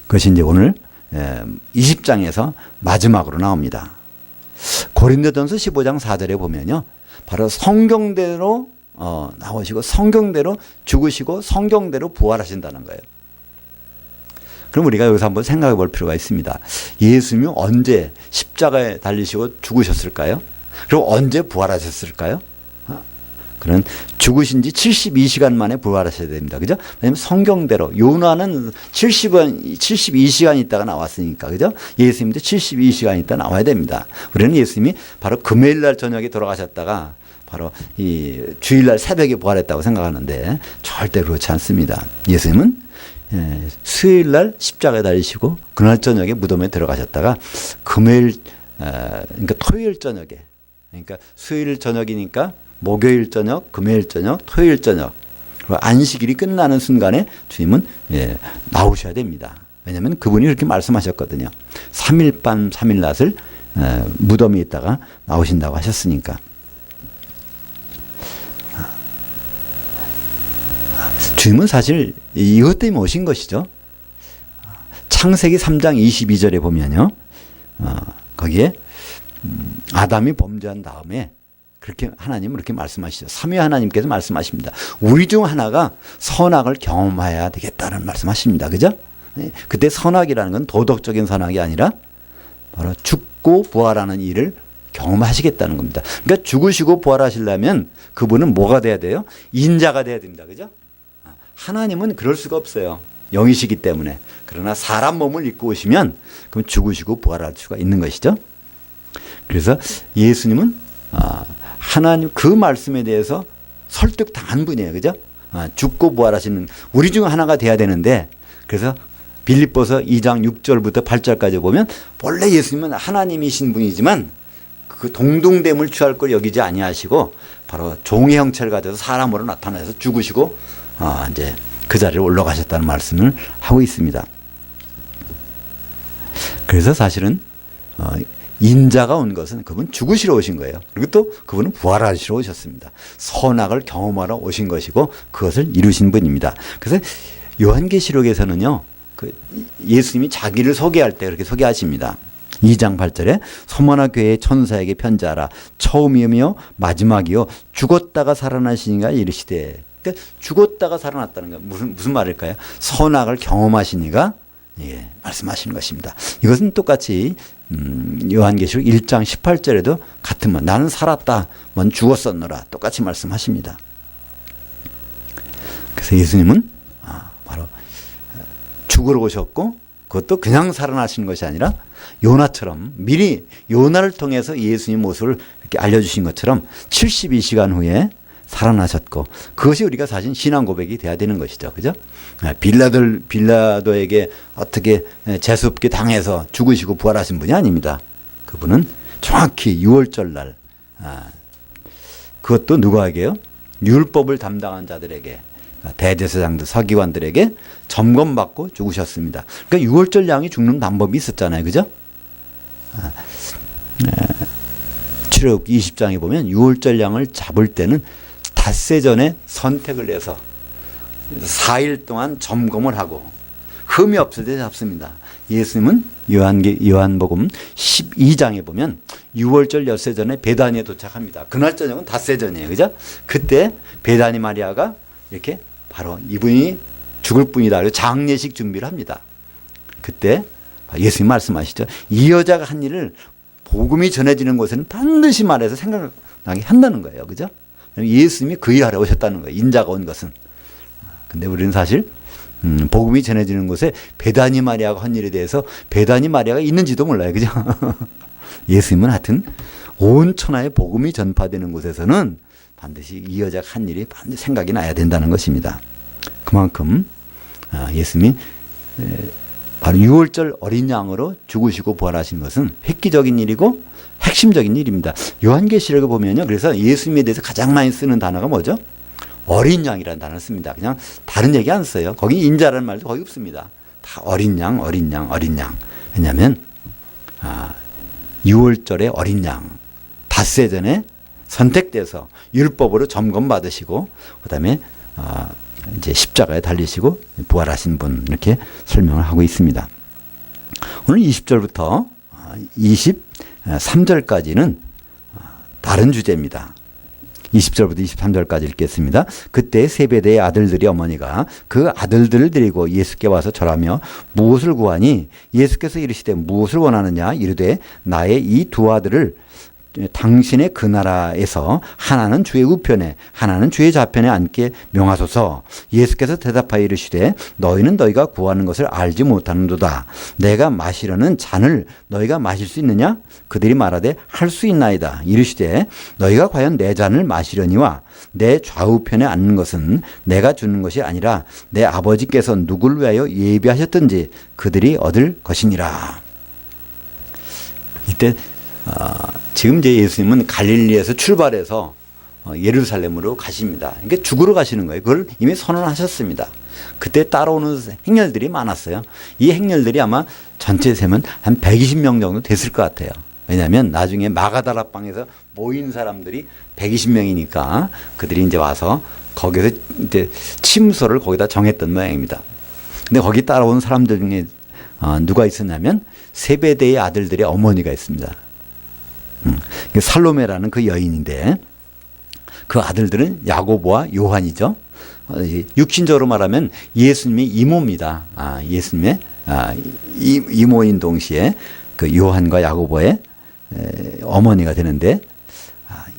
그것이 이제 오늘 20장에서 마지막으로 나옵니다. 고린도전서 15장 4절에 보면요, 바로 성경대로 나오시고 성경대로 죽으시고 성경대로 부활하신다는 거예요. 그럼 우리가 여기서 한번 생각해 볼 필요가 있습니다. 예수님이 언제 십자가에 달리시고 죽으셨을까요? 그리고 언제 부활하셨을까요? 그런 죽으신 지 72시간 만에 부활하셔야 됩니다. 그죠? 왜냐면 성경대로 요나는 72시간 있다가 나왔으니까, 그죠? 예수님도 72시간 있다 나와야 됩니다. 우리는 예수님이 바로 금요일 날 저녁에 돌아가셨다가 바로 이 주일날 새벽에 부활했다고 생각하는데 절대 그렇지 않습니다. 예수님은 수요일 날 십자가에 달리시고 그날 저녁에 무덤에 들어가셨다가 금요일, 그러니까 토요일 저녁에, 그러니까 수요일 저녁이니까 목요일 저녁, 금요일 저녁, 토요일 저녁, 그리고 안식일이 끝나는 순간에 주님은 나오셔야 됩니다. 왜냐하면 그분이 그렇게 말씀하셨거든요. 3일 밤 3일 낮을 무덤에 있다가 나오신다고 하셨으니까. 주님은 사실 이것 때문에 오신 것이죠. 창세기 3장 22절에 보면요, 거기에 아담이 범죄한 다음에 그렇게 하나님은 그렇게 말씀하시죠. 삼위 하나님께서 말씀하십니다. 우리 중 하나가 선악을 경험해야 되겠다는 말씀하십니다. 그죠? 그때 선악이라는 건 도덕적인 선악이 아니라 바로 죽고 부활하는 일을 경험하시겠다는 겁니다. 그러니까 죽으시고 부활하시려면 그분은 뭐가 돼야 돼요? 인자가 돼야 됩니다. 그죠? 하나님은 그럴 수가 없어요. 영이시기 때문에. 그러나 사람 몸을 입고 오시면 그럼 죽으시고 부활할 수가 있는 것이죠. 그래서 예수님은 하나님 그 말씀에 대해서 설득당한 분이에요. 그죠? 죽고 부활하시는 우리 중 하나가 돼야 되는데, 그래서 빌립보서 2장 6절부터 8절까지 보면 원래 예수님은 하나님이신 분이지만 그 동등됨을 취할 걸 여기지 아니하시고 바로 종의 형체를 가져서 사람으로 나타나서 죽으시고 이제 그 자리에 올라가셨다는 말씀을 하고 있습니다. 그래서 사실은 인자가 온 것은 그분 죽으시러 오신 거예요. 그리고 또 그분은 부활하시러 오셨습니다. 선악을 경험하러 오신 것이고 그것을 이루신 분입니다. 그래서 요한계시록에서는요, 그 예수님이 자기를 소개할 때 그렇게 소개하십니다. 2장 8절에 소마나 교회의 천사에게 편지하라. 처음이며 마지막이요 죽었다가 살아나시니가 이르시되. 그러니까 죽었다가 살아났다는 건 무슨 말일까요? 선악을 경험하시니가 말씀하시는 것입니다. 이것은 똑같이 요한계시록 1장 18절에도 같은 말, 나는 살았다, 넌 죽었었노라, 똑같이 말씀하십니다. 그래서 예수님은 바로 죽으러 오셨고 그것도 그냥 살아나신 것이 아니라 요나처럼 미리 요나를 통해서 예수님 모습을 이렇게 알려주신 것처럼 72시간 후에 살아나셨고, 그것이 우리가 사실 신앙 고백이 돼야 되는 것이죠. 그죠? 빌라도에게 어떻게 재수없게 당해서 죽으시고 부활하신 분이 아닙니다. 그분은 정확히 6월절 날, 그것도 누구에게요? 율법을 담당한 자들에게, 대제사장들, 서기관들에게 점검받고 죽으셨습니다. 그러니까 6월절 양이 죽는 방법이 있었잖아요. 그죠? 출애굽 20장에 보면 6월절 양을 잡을 때는 닷새 전에 선택을 해서 4일 동안 점검을 하고 흠이 없을 때 잡습니다. 예수님은 요한복음 12장에 보면 6월절 엿새 전에 베다니에 도착합니다. 그날 저녁은 닷새 전이에요. 그죠? 그때 베다니 마리아가 이렇게 바로 이분이 죽을 분이다. 그래서 장례식 준비를 합니다. 그때 예수님 말씀하시죠. 이 여자가 한 일을 복음이 전해지는 곳에는 반드시 말해서 생각나게 한다는 거예요. 그죠? 예수님이 그 일하러 오셨다는 거예요. 인자가 온 것은. 근데 우리는 사실 복음이 전해지는 곳에 베다니 마리아가 한 일에 대해서 베다니 마리아가 있는지도 몰라요. 그죠? 예수님은 하여튼 온 천하에 복음이 전파되는 곳에서는 반드시 이 여자가 한 일이 반드시 생각이 나야 된다는 것입니다. 그만큼 예수님이 바로 6월절 어린 양으로 죽으시고 부활하신 것은 획기적인 일이고 핵심적인 일입니다. 요한계시록을 보면요. 그래서 예수님에 대해서 가장 많이 쓰는 단어가 뭐죠? 어린 양이라는 단어를 씁니다. 그냥 다른 얘기 안 써요. 거기 인자라는 말도 거의 없습니다. 다 어린 양, 어린 양, 어린 양. 왜냐하면 6월절의 어린 양, 닷새 전에 선택돼서 율법으로 점검받으시고 그다음에 이제 십자가에 달리시고 부활하신 분, 이렇게 설명을 하고 있습니다. 오늘 20절부터 23절까지는 다른 주제입니다. 20절부터 23절까지 읽겠습니다. 그때 세베대의 아들들이 어머니가 그 아들들을 데리고 예수께 와서 절하며 무엇을 구하니? 예수께서 이르시되 무엇을 원하느냐? 이르되 나의 이 두 아들을 당신의 그 나라에서 하나는 주의 우편에 하나는 주의 좌편에 앉게 명하소서. 예수께서 대답하여 이르시되 너희는 너희가 구하는 것을 알지 못하는도다. 내가 마시려는 잔을 너희가 마실 수 있느냐? 그들이 말하되 할 수 있나이다. 이르시되 너희가 과연 내 잔을 마시려니와 내 좌우편에 앉는 것은 내가 주는 것이 아니라 내 아버지께서 누구를 위하여 예비하셨든지 그들이 얻을 것이니라. 이때 지금 이제 예수님은 갈릴리에서 출발해서 예루살렘으로 가십니다. 그러니까 죽으러 가시는 거예요. 그걸 이미 선언하셨습니다. 그때 따라오는 행렬들이 많았어요. 이 행렬들이 아마 전체 세면 한 120명 정도 됐을 것 같아요. 왜냐하면 나중에 마가다라 방에서 모인 사람들이 120명이니까 그들이 이제 와서 거기서 이제 침소를 거기다 정했던 모양입니다. 근데 거기 따라온 사람들 중에 누가 있었냐면 세베대의 아들들의 어머니가 있습니다. 살로메라는 그 여인인데 그 아들들은 야고보와 요한이죠. 육신적으로 말하면 예수님의 이모입니다. 예수님의 이모인 동시에 그 요한과 야고보의 어머니가 되는데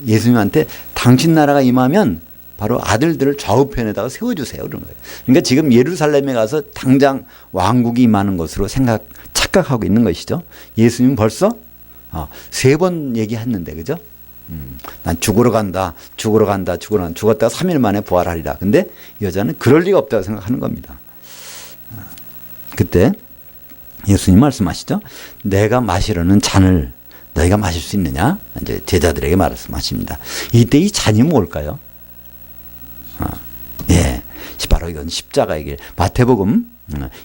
예수님한테 당신 나라가 임하면 바로 아들들을 좌우편에다가 세워주세요. 그런 거예요. 그러니까 지금 예루살렘에 가서 당장 왕국이 임하는 것으로 착각하고 있는 것이죠. 예수님은 벌써 3번 얘기했는데, 그죠? 난 죽으러 간다. 죽었다가 3일 만에 부활하리라. 근데 여자는 그럴 리가 없다고 생각하는 겁니다. 그때 예수님 말씀하시죠. 내가 마시려는 잔을 너희가 마실 수 있느냐? 이제 제자들에게 말씀하십니다. 이때 이 잔이 뭘까요? 바로 이건 십자가의 길. 마태복음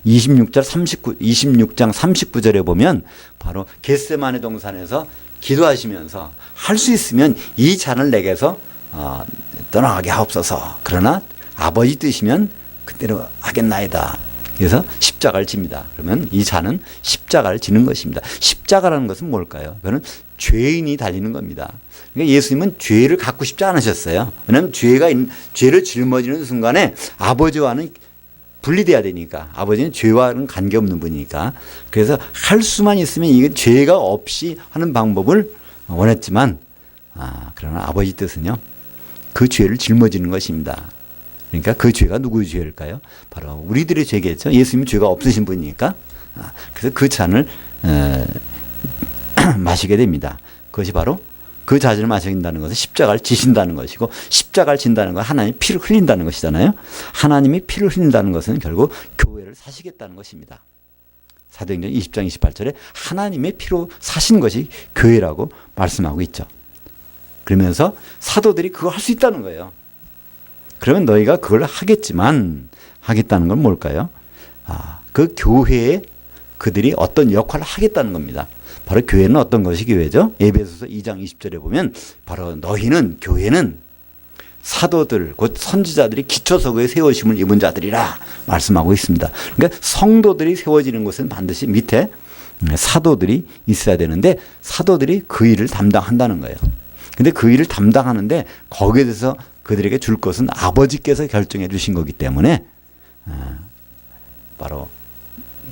26장 39절에 보면 바로 겟세마네 동산에서 기도하시면서 할 수 있으면 이 잔을 내게서 떠나가게 하옵소서. 그러나 아버지 뜻이면 그대로 하겠나이다. 그래서 십자가를 집니다. 그러면 이 잔은 십자가를 지는 것입니다. 십자가라는 것은 뭘까요? 그거는 죄인이 달리는 겁니다. 그러니까 예수님은 죄를 갖고 싶지 않으셨어요. 왜냐하면 죄를 짊어지는 순간에 아버지와는 분리돼야 되니까. 아버지는 죄와는 관계없는 분이니까. 그래서 할 수만 있으면 이게 죄가 없이 하는 방법을 원했지만 그러나 아버지 뜻은요. 그 죄를 짊어지는 것입니다. 그러니까 그 죄가 누구의 죄일까요? 바로 우리들의 죄겠죠. 예수님은 죄가 없으신 분이니까. 그래서 그 잔을 마시게 됩니다. 그것이 바로 그 잔을 마신다는 것은 십자가를 지신다는 것이고, 십자가를 진다는 건 하나님이 피를 흘린다는 것이잖아요. 하나님이 피를 흘린다는 것은 결국 교회를 사시겠다는 것입니다. 사도행전 20장 28절에 하나님의 피로 사신 것이 교회라고 말씀하고 있죠. 그러면서 사도들이 그거 할 수 있다는 거예요. 그러면 너희가 그걸 하겠지만, 하겠다는 건 뭘까요? 그 교회에 그들이 어떤 역할을 하겠다는 겁니다. 바로 교회는 어떤 것이 교회죠? 에베소서 2장 20절에 보면 바로 너희는, 교회는 사도들 곧 선지자들이 기초석에 세워심을 입은 자들이라 말씀하고 있습니다. 그러니까 성도들이 세워지는 것은 반드시 밑에 사도들이 있어야 되는데, 사도들이 그 일을 담당한다는 거예요. 근데 그 일을 담당하는데 거기에 대해서 그들에게 줄 것은 아버지께서 결정해 주신 거기 때문에 바로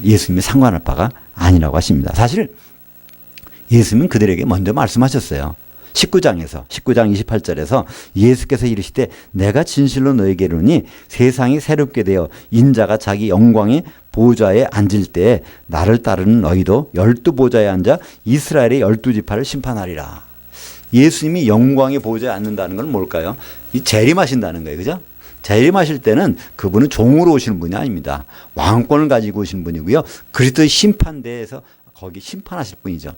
예수님이 상관할 바가 아니라고 하십니다. 사실 예수님은 그들에게 먼저 말씀하셨어요. 19장 28절에서 예수께서 이르시되 내가 진실로 너에게 이르노니 세상이 새롭게 되어 인자가 자기 영광의 보좌에 앉을 때에 나를 따르는 너희도 12보좌에 앉아 이스라엘의 12지파를 심판하리라. 예수님이 영광의 보좌에 앉는다는 건 뭘까요? 이 재림하신다는 거예요. 그죠? 재림하실 때는 그분은 종으로 오시는 분이 아닙니다. 왕권을 가지고 오시는 분이고요. 그리스도의 심판대에서 거기 심판하실 분이죠.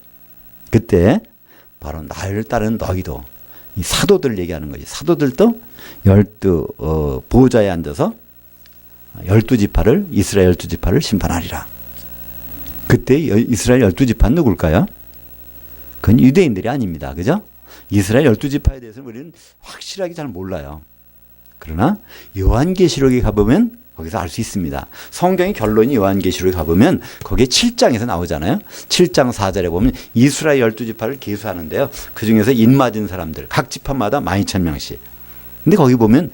그때 바로 나를 따르는 너희도, 이 사도들 얘기하는 거지. 사도들도 12보좌에 앉아서 12지파를, 이스라엘 12지파를 심판하리라. 그때 이스라엘 12지파는 누굴까요? 그건 유대인들이 아닙니다. 그죠? 이스라엘 12지파에 대해서는 우리는 확실하게 잘 몰라요. 그러나 요한계시록에 가보면 거기서 알 수 있습니다. 성경의 결론이 요한계시록에 가보면 거기에 7장에서 나오잖아요. 7장 4절에 보면 이스라엘 12지파를 계수하는데요. 그 중에서 인맞은 사람들 각 지파마다 12,000명씩. 근데 거기 보면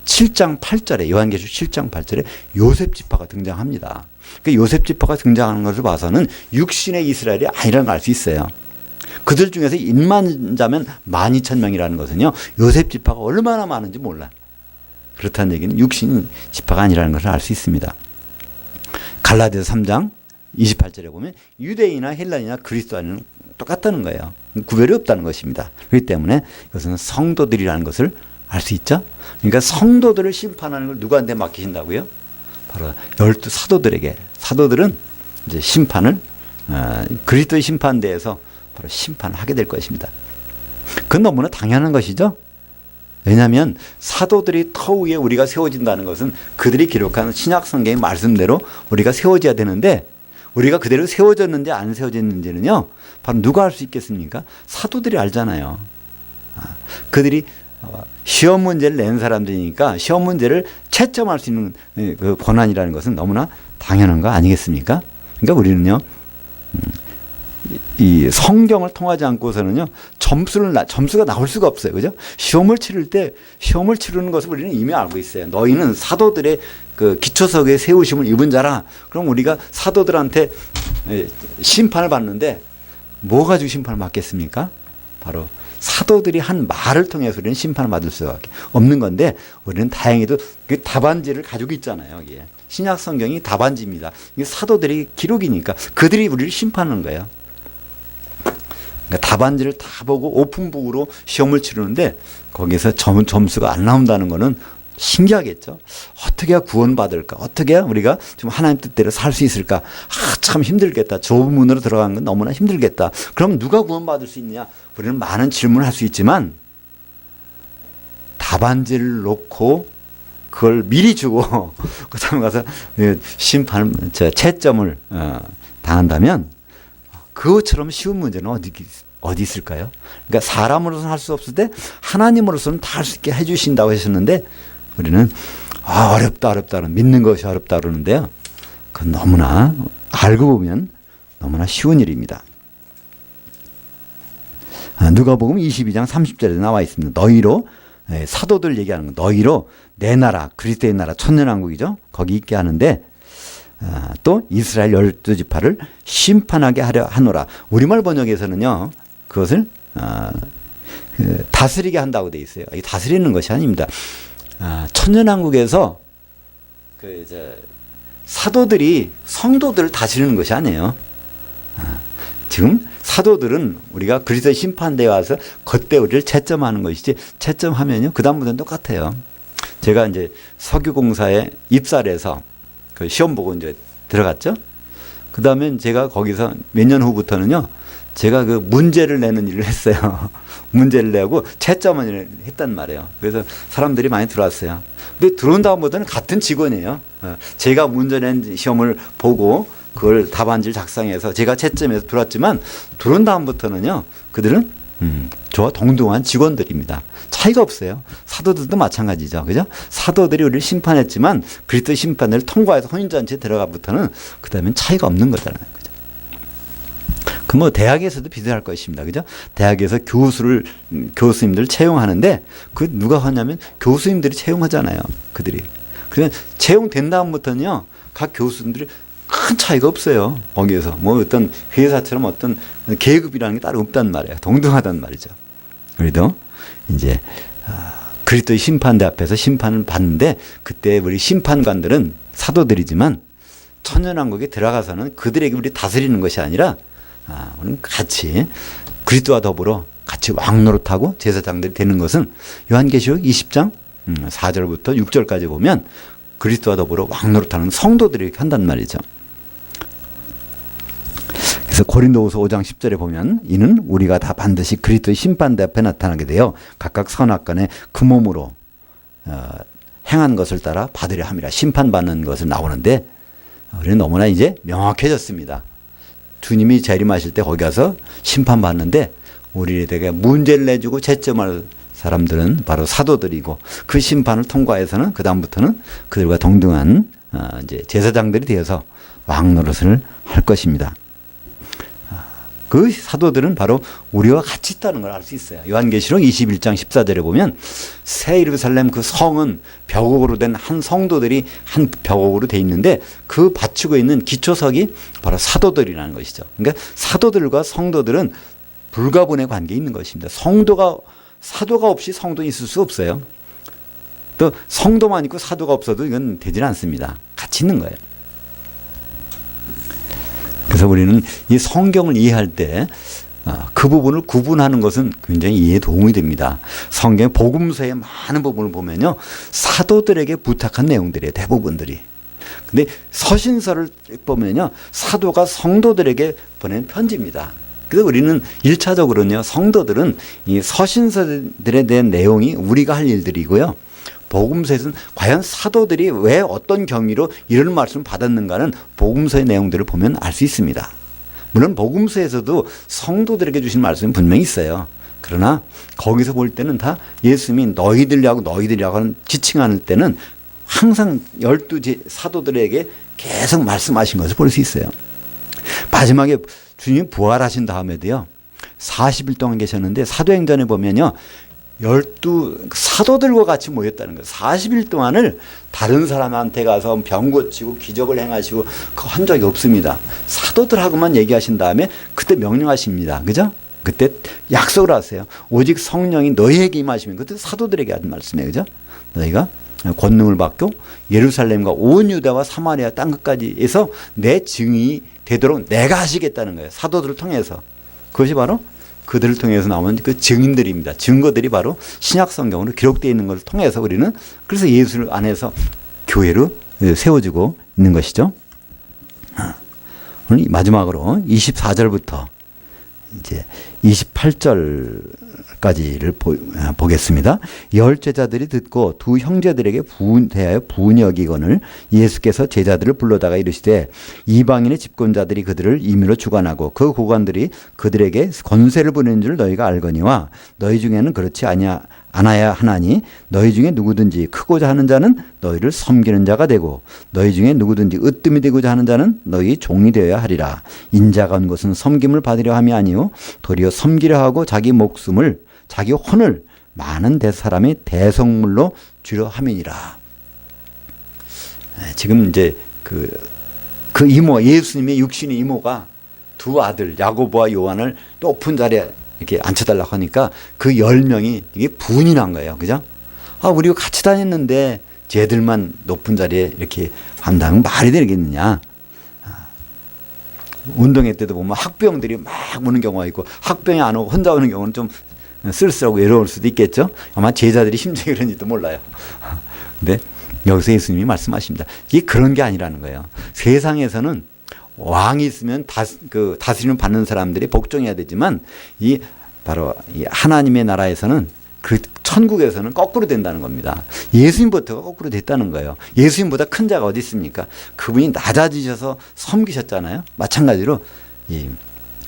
7장 8절에, 요한계시록 7장 8절에 요셉 지파가 등장합니다. 그 요셉 지파가 등장하는 것을 봐서는 육신의 이스라엘이 아니라는 걸 알 수 있어요. 그들 중에서 인만 자면 12,000명이라는 것은요, 요셉 지파가 얼마나 많은지 몰라. 그렇다는 얘기는 육신 지파가 아니라는 것을 알 수 있습니다. 갈라디아서 3장 28절에 보면 유대인이나 헬라인이나 그리스도인은 똑같다는 거예요. 구별이 없다는 것입니다. 그렇기 때문에 이것은 성도들이라는 것을 알 수 있죠. 그러니까 성도들을 심판하는 걸 누구한테 맡기신다고요? 바로 12 사도들에게. 사도들은 이제 심판을 그리스도의 심판대에서 바로 심판을 하게 될 것입니다. 그건 너무나 당연한 것이죠. 왜냐하면 사도들이 터위에 우리가 세워진다는 것은 그들이 기록한 신약 성경의 말씀대로 우리가 세워져야 되는데, 우리가 그대로 세워졌는지 안 세워졌는지는요, 바로 누가 알 수 있겠습니까? 사도들이 알잖아요. 그들이 시험 문제를 낸 사람들이니까 시험 문제를 채점할 수 있는 그 권한이라는 것은 너무나 당연한 거 아니겠습니까? 그러니까 우리는요, 이 성경을 통하지 않고서는요, 점수가 나올 수가 없어요. 그죠? 시험을 치르는 것을 우리는 이미 알고 있어요. 너희는 사도들의 그 기초석에 세우심을 입은 자라. 그럼 우리가 사도들한테 심판을 받는데 뭐 가지고 심판을 받겠습니까? 바로 사도들이 한 말을 통해서 우리는 심판을 받을 수밖에 없는 건데, 우리는 다행히도 그 답안지를 가지고 있잖아요. 여기에. 신약 성경이 답안지입니다. 이게 사도들이 기록이니까 그들이 우리를 심판하는 거예요. 그러니까 답안지를 다 보고 오픈북으로 시험을 치르는데 거기서 점수가 안 나온다는 거는 신기하겠죠. 어떻게 해야 구원받을까? 어떻게 해야 우리가 좀 하나님 뜻대로 살 수 있을까? 참 힘들겠다. 좁은 문으로 들어간 건 너무나 힘들겠다. 그럼 누가 구원받을 수 있느냐? 우리는 많은 질문을 할 수 있지만 답안지를 놓고 그걸 미리 주고 그 다음에 가서 심판 채점을 당한다면 그것처럼 쉬운 문제는 어디 있을까요? 그러니까 사람으로서는 할 수 없을 때 하나님으로서는 다 할 수 있게 해주신다고 하셨는데 우리는 어렵다 믿는 것이 어렵다 그러는데요. 그건 너무나 알고 보면 너무나 쉬운 일입니다. 누가복음 22장 30절에 나와 있습니다. 너희로 사도들 얘기하는 거 너희로 내 나라 그리스도의 나라 천년왕국이죠. 거기 있게 하는데 또 이스라엘 12지파를 심판하게 하려 하노라. 우리말 번역에서는요. 그것을 다스리게 한다고 돼 있어요. 이 다스리는 것이 아닙니다. 천년왕국에서 사도들이 성도들을 다스리는 것이 아니에요. 지금 사도들은 우리가 그리스도의 심판대에 와서 그때 우리를 채점하는 것이지 채점하면요 그 다음부터는 똑같아요. 제가 이제 석유공사에 입사를 해서 그 시험 보고 이제 들어갔죠. 그 다음에 제가 거기서 몇 년 후부터는요 제가 그 문제를 내는 일을 했어요. 문제를 내고 채점을 했단 말이에요. 그래서 사람들이 많이 들어왔어요. 근데 들어온 다음부터는 같은 직원이에요. 제가 문제 낸 시험을 보고 그걸 답안지를 작성해서 제가 채점해서 들어왔지만 들어온 다음부터는요 그들은 저와 동등한 직원들입니다. 차이가 없어요. 사도들도 마찬가지죠. 그죠? 사도들이 우리를 심판했지만 그리스도 심판을 통과해서 혼인잔치에 들어가부터는 그 다음엔 차이가 없는 거잖아요. 그죠? 그 뭐 대학에서도 비슷할 것입니다. 그죠? 대학에서 교수님들 채용하는데 그 누가 하냐면 교수님들이 채용하잖아요. 그들이. 그냥 채용된 다음부터는요 각 교수님들이 큰 차이가 없어요. 거기에서 뭐 어떤 회사처럼 어떤 계급이라는 게 따로 없단 말이에요. 동등하단 말이죠. 그래도 이제 그리스도의 심판대 앞에서 심판을 받는데 그때 우리 심판관들은 사도들이지만 천년왕국에 들어가서는 그들에게 우리 다스리는 것이 아니라 우리는 같이 그리스도와 더불어 같이 왕노릇하고 제사장들이 되는 것은 요한계시록 20장 4절부터 6절까지 보면 그리스도와 더불어 왕노릇하는 성도들이 이렇게 한단 말이죠. 그래서 고린도후서 5장 10절에 보면 이는 우리가 다 반드시 그리스도의 심판대 앞에 나타나게 되어 각각 선악간에 그 몸으로 행한 것을 따라 받으려 함이라. 심판받는 것을 나오는데 우리는 너무나 이제 명확해졌습니다. 주님이 재림하실 때 거기 가서 심판받는데 우리에게 문제를 내주고 채점할 사람들은 바로 사도들이고 그 심판을 통과해서는 그 다음부터는 그들과 동등한 이제 제사장들이 되어서 왕노릇을 할 것입니다. 그 사도들은 바로 우리와 같이 있다는 걸 알 수 있어요. 요한계시록 21장 14절에 보면 새 예루살렘 그 성은 벽옥으로 된 한 성도들이 한 벽옥으로 돼 있는데 그 받치고 있는 기초석이 바로 사도들이라는 것이죠. 그러니까 사도들과 성도들은 불가분의 관계에 있는 것입니다. 사도가 없이 성도는 있을 수 없어요. 또 성도만 있고 사도가 없어도 이건 되지는 않습니다. 같이 있는 거예요. 그래서 우리는 이 성경을 이해할 때 그 부분을 구분하는 것은 굉장히 이해에 도움이 됩니다. 성경 복음서의 많은 부분을 보면요. 사도들에게 부탁한 내용들이에요. 대부분들이. 근데 서신서를 보면요. 사도가 성도들에게 보낸 편지입니다. 그래서 우리는 1차적으로는요. 성도들은 이 서신서들에 대한 내용이 우리가 할 일들이고요. 복음서에서는 과연 사도들이 왜 어떤 경위로 이런 말씀을 받았는가는 복음서의 내용들을 보면 알 수 있습니다. 물론 복음서에서도 성도들에게 주신 말씀이 분명히 있어요. 그러나 거기서 볼 때는 다 예수님이 너희들이라고 하는 지칭할 때는 항상 12 사도들에게 계속 말씀하신 것을 볼 수 있어요. 마지막에 주님이 부활하신 다음에도요. 40일 동안 계셨는데 사도행전에 보면요. 12 사도들과 같이 모였다는 거예요. 40일 동안을 다른 사람한테 가서 병 고치고 기적을 행하시고 그거 한 적이 없습니다. 사도들하고만 얘기하신 다음에 그때 명령하십니다. 그죠? 그때 약속을 하세요. 오직 성령이 너희에게 임하시면 그때 사도들에게 하는 말씀이에요. 그죠? 너희가 권능을 받고 예루살렘과 온 유다와 사마리아 땅끝까지 해서 내 증인이 되도록 내가 하시겠다는 거예요. 사도들을 통해서. 그것이 바로 그들을 통해서 나오는 그 증인들입니다. 증거들이 바로 신약 성경으로 기록되어 있는 것을 통해서 우리는 그래서 예수 안에서 교회로 세워지고 있는 것이죠. 오늘 마지막으로 24절부터 이제 28절까지를 보겠습니다. 열 제자들이 듣고 두 형제들에게 대하여 부은히 여기거늘 예수께서 제자들을 불러다가 이르시되 이방인의 집권자들이 그들을 임의로 주관하고 그 고관들이 그들에게 권세를 부리는 줄 너희가 알거니와 너희 중에는 그렇지 않아야 하나니 너희 중에 누구든지 크고자 하는 자는 너희를 섬기는 자가 되고 너희 중에 누구든지 으뜸이 되고자 하는 자는 너희 종이 되어야 하리라. 인자가 온 것은 섬김을 받으려 함이 아니요 도리어 섬기려 하고 자기 목숨을 자기 혼을 많은 사람의 대성물로 주려 함이니라. 지금 이제 그 이모 예수님의 육신의 이모가 두 아들 야고보와 요한을 높은 자리에 이렇게 앉혀달라고 하니까 그 10명이 이게 분이 난 거예요. 그죠? 우리가 같이 다녔는데 쟤들만 높은 자리에 이렇게 한다면 말이 되겠느냐. 운동회 때도 보면 학병들이 막 오는 경우가 있고 학병이 안 오고 혼자 오는 경우는 좀 쓸쓸하고 외로울 수도 있겠죠. 아마 제자들이 심정이 그런지도 몰라요. 근데 여기서 예수님이 말씀하십니다. 이게 그런 게 아니라는 거예요. 세상에서는 왕이 있으면 다스림을 받는 사람들이 복종해야 되지만 바로 이 하나님의 나라에서는 그 천국에서는 거꾸로 된다는 겁니다. 예수님부터가 거꾸로 됐다는 거예요. 예수님보다 큰 자가 어디 있습니까? 그분이 낮아지셔서 섬기셨잖아요. 마찬가지로 이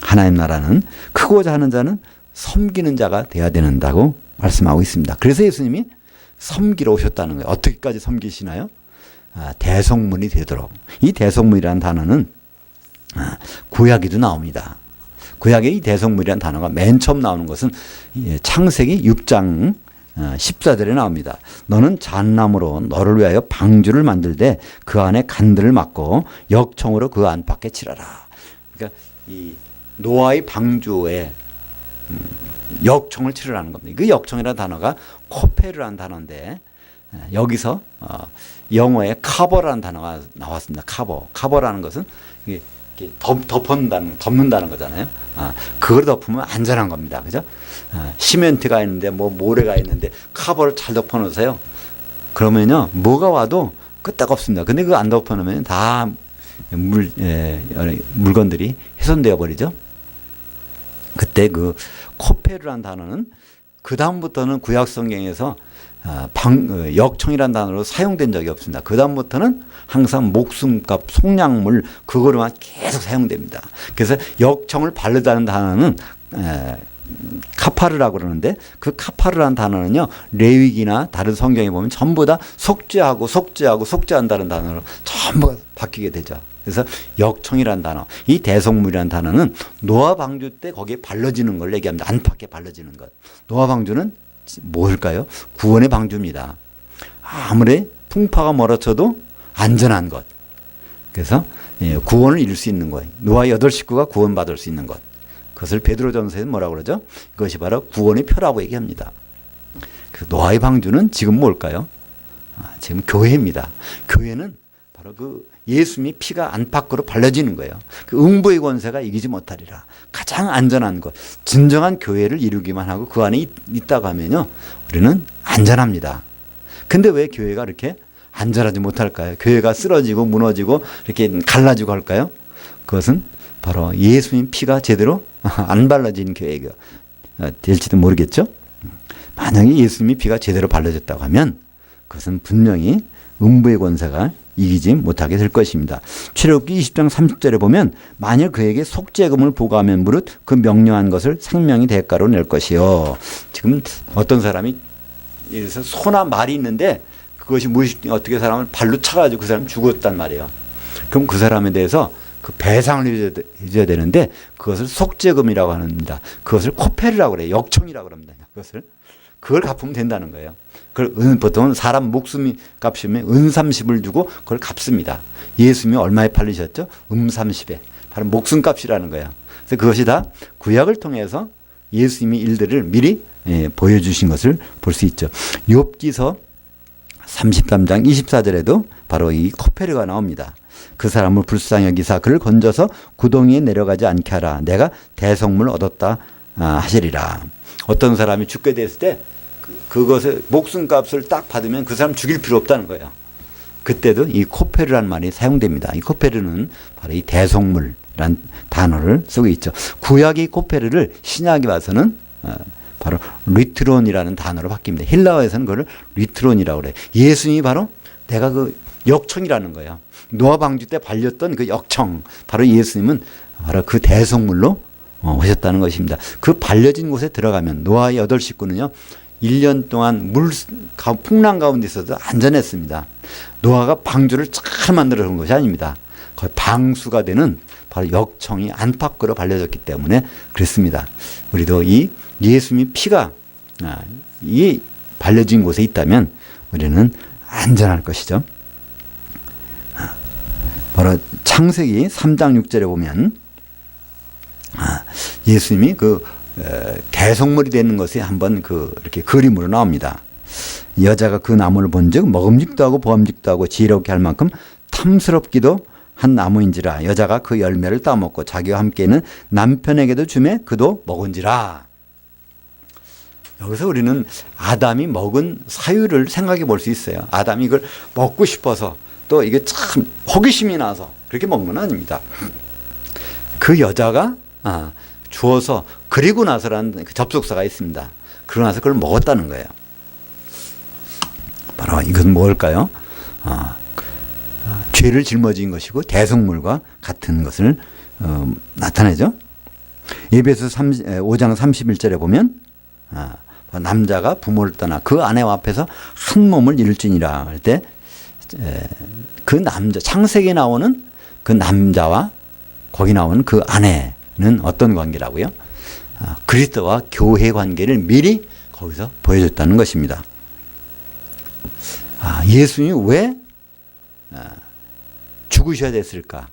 하나님 나라는 크고자 하는 자는 섬기는 자가 돼야 된다고 말씀하고 있습니다. 그래서 예수님이 섬기러 오셨다는 거예요. 어떻게까지 섬기시나요? 대성문이 되도록. 이 대성문이라는 단어는 구약에도 나옵니다. 구약의 이 대성물이라는 단어가 맨 처음 나오는 것은 창세기 6장 14절에 나옵니다. 너는 잣나무로 너를 위하여 방주를 만들되 그 안에 간들을 막고 역청으로 그 안팎에 칠하라. 그러니까 이 노아의 방주에 역청을 칠하라는 겁니다. 그 역청이라는 단어가 코페르라는 단어인데 여기서 영어에 카버라는 단어가 나왔습니다. 카버라는 것은 덮는다는 거잖아요. 그걸 덮으면 안전한 겁니다. 그죠? 시멘트가 있는데 모래가 있는데 카버를 잘 덮어 놓으세요. 그러면요, 뭐가 와도 끄떡 없습니다. 근데 그거 안 덮어 놓으면 다 물건들이 훼손되어 버리죠. 그때 그 코페르라는 단어는 그 다음부터는 구약 성경에서 역청이라는 단어로 사용된 적이 없습니다. 그 다음부터는 항상 목숨값, 속량물 그거로만 계속 사용됩니다. 그래서 역청을 바르다는 단어는 카파르라고 그러는데 그 카파르라는 단어는요 레위기나 다른 성경에 보면 전부 다 속죄한다는 단어로 전부 바뀌게 되죠. 그래서 역청이라는 단어, 이 대성물이라는 단어는 노아 방주 때 거기에 발라지는 걸 얘기합니다. 안팎에 발라지는 것. 노아 방주는 뭘까요? 구원의 방주입니다. 아무리 풍파가 몰아쳐도 안전한 것. 그래서 구원을 이룰 수 있는 것. 노아 8식구가 구원받을 수 있는 것. 그것을 베드로전서에는 뭐라고 그러죠? 이것이 바로 구원의 표라고 얘기합니다. 그 노아의 방주는 지금 뭘까요? 지금 교회입니다. 교회는 바로 그 예수님의 피가 안팎으로 발라지는 거예요. 그 음부의 권세가 이기지 못하리라. 가장 안전한 것, 진정한 교회를 이루기만 하고 그 안에 있다고 하면요, 우리는 안전합니다. 근데 왜 교회가 이렇게 안전하지 못할까요? 교회가 쓰러지고 무너지고 이렇게 갈라지고 할까요? 그것은 바로 예수님 피가 제대로 안 발라진 교회가 될지도 모르겠죠. 만약에 예수님의 피가 제대로 발라졌다고 하면 그것은 분명히 음부의 권세가 이기지 못하게 될 것입니다. 출애굽기 20장 30절에 보면 만일 그에게 속죄금을 부과하면 무릇 그 명령한 것을 생명의 대가로 낼 것이요. 지금 어떤 사람이 예를 들어서 소나 말이 있는데 그것이 어떻게 사람을 발로 차가지고 그 사람이 죽었단 말이에요. 그럼 그 사람에 대해서 그 배상을 해줘야 되는데 그것을 속죄금이라고 합니다. 그것을 코페르라고 그래요. 역청이라고 합니다. 그걸 갚으면 된다는 거예요. 그걸 보통은 사람 목숨이 값이면 30을 주고 그걸 갚습니다. 예수님이 얼마에 팔리셨죠? 30에. 바로 목숨값이라는 거예요. 그래서 그것이 다 구약을 통해서 예수님이 일들을 미리 보여주신 것을 볼 수 있죠. 욥기서 33장 24절에도 바로 이 코페르가 나옵니다. 그 사람을 불쌍히 여기사 그를 건져서 구덩이에 내려가지 않게 하라. 내가 대성물을 얻었다 하시리라. 어떤 사람이 죽게 됐을 때 그것의 목숨값을 딱 받으면 그 사람 죽일 필요 없다는 거예요. 그때도 이 코페르라는 말이 사용됩니다. 이 코페르는 바로 이 대성물이라는 단어를 쓰고 있죠. 구약의 코페르를 신약에 와서는 바로 리트론이라는 단어로 바뀝니다. 헬라어에서는 그걸 리트론이라고 그래요. 예수님이 바로 내가 그 역청이라는 거예요. 노아 방주 때 발렸던 그 역청, 바로 예수님은 바로 그 대성물로 오셨다는 것입니다. 그 발려진 곳에 들어가면 노아의 8 식구는요 1년 동안 풍랑 가운데 있어도 안전했습니다. 노아가 방주를 잘 만들어 놓은 것이 아닙니다. 거의 방수가 되는 바로 역청이 안팎으로 발려졌기 때문에 그랬습니다. 우리도 이 예수님의 피가 이 발려진 곳에 있다면 우리는 안전할 것이죠. 바로 창세기 3장 6절에 보면 예수님이 그 대성물이 되는 것이 한번 이렇게 그림으로 나옵니다. 여자가 그 나무를 본즉 먹음직도 하고 보암직도 하고 지혜롭게 할 만큼 탐스럽기도 한 나무인지라. 여자가 그 열매를 따먹고 자기와 함께 있는 남편에게도 주매 그도 먹은지라. 여기서 우리는 아담이 먹은 사유를 생각해 볼 수 있어요. 아담이 이걸 먹고 싶어서 또 이게 참 호기심이 나서 그렇게 먹는 건 아닙니다. 그 여자가 주어서 그리고 나서라는 그 접속사가 있습니다. 그러고 나서 그걸 먹었다는 거예요. 바로 이것은 뭘까요? 죄를 짊어진 것이고 대성물과 같은 것을 나타내죠. 에베소 5장 31절에 보면 남자가 부모를 떠나 그 아내와 앞에서 한 몸을 이룰지니라 할 때 그 남자, 창세기에 나오는 그 남자와 거기 나오는 그 아내는 어떤 관계라고요? 그리스도와 교회 관계를 미리 거기서 보여줬다는 것입니다. 예수님이 왜 죽으셔야 됐을까?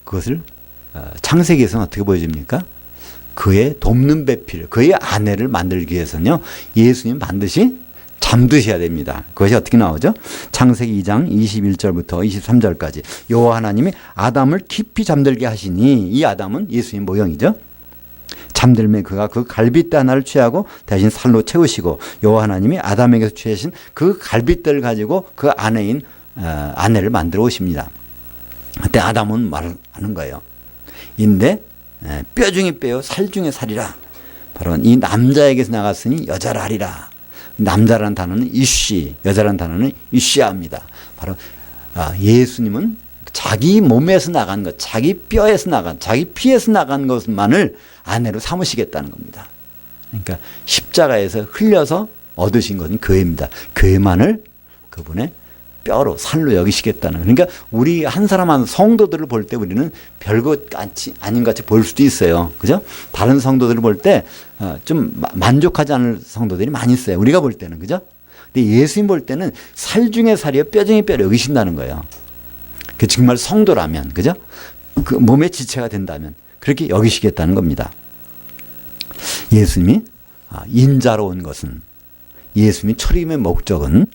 그것을 창세기에서는 어떻게 보여줍니까? 그의 돕는 배필, 그의 아내를 만들기 위해서는요, 예수님 반드시 잠드셔야 됩니다. 그것이 어떻게 나오죠? 창세기 2장 21절부터 23절까지 여호와 하나님이 아담을 깊이 잠들게 하시니, 이 아담은 예수님 모형이죠. 잠들매 그가 그 갈빗대 하나를 취하고 대신 살로 채우시고 여호와 하나님이 아담에게서 취하신 그 갈빗대를 가지고 그 아내를 만들어 오십니다. 그때 아담은 말하는 거예요. 인데 뼈 중에 뼈요 살 중에 살이라. 바로 이 남자에게서 나갔으니 여자라 하리라. 남자라는 단어는 이쉬, 여자라는 단어는 이쉬아입니다. 바로 예수님은 자기 몸에서 나간 것, 자기 뼈에서 나간, 자기 피에서 나간 것만을 아내로 삼으시겠다는 겁니다. 그러니까 십자가에서 흘려서 얻으신 것은 교회입니다. 교회만을 그분의 뼈로, 살로 여기시겠다는. 그러니까 우리 한 사람 한 성도들을 볼 때 우리는 별것 아닌 것 같이 보일 수도 있어요. 그죠? 다른 성도들을 볼 때 좀 만족하지 않을 성도들이 많이 있어요. 우리가 볼 때는. 그죠? 근데 예수님 볼 때는 살 중에 살이요, 뼈 중에 뼈를 여기신다는 거예요. 그 정말 성도라면, 그죠? 그 몸의 지체가 된다면 그렇게 여기시겠다는 겁니다. 예수님이 인자로 온 것은, 예수님이 초림의 목적은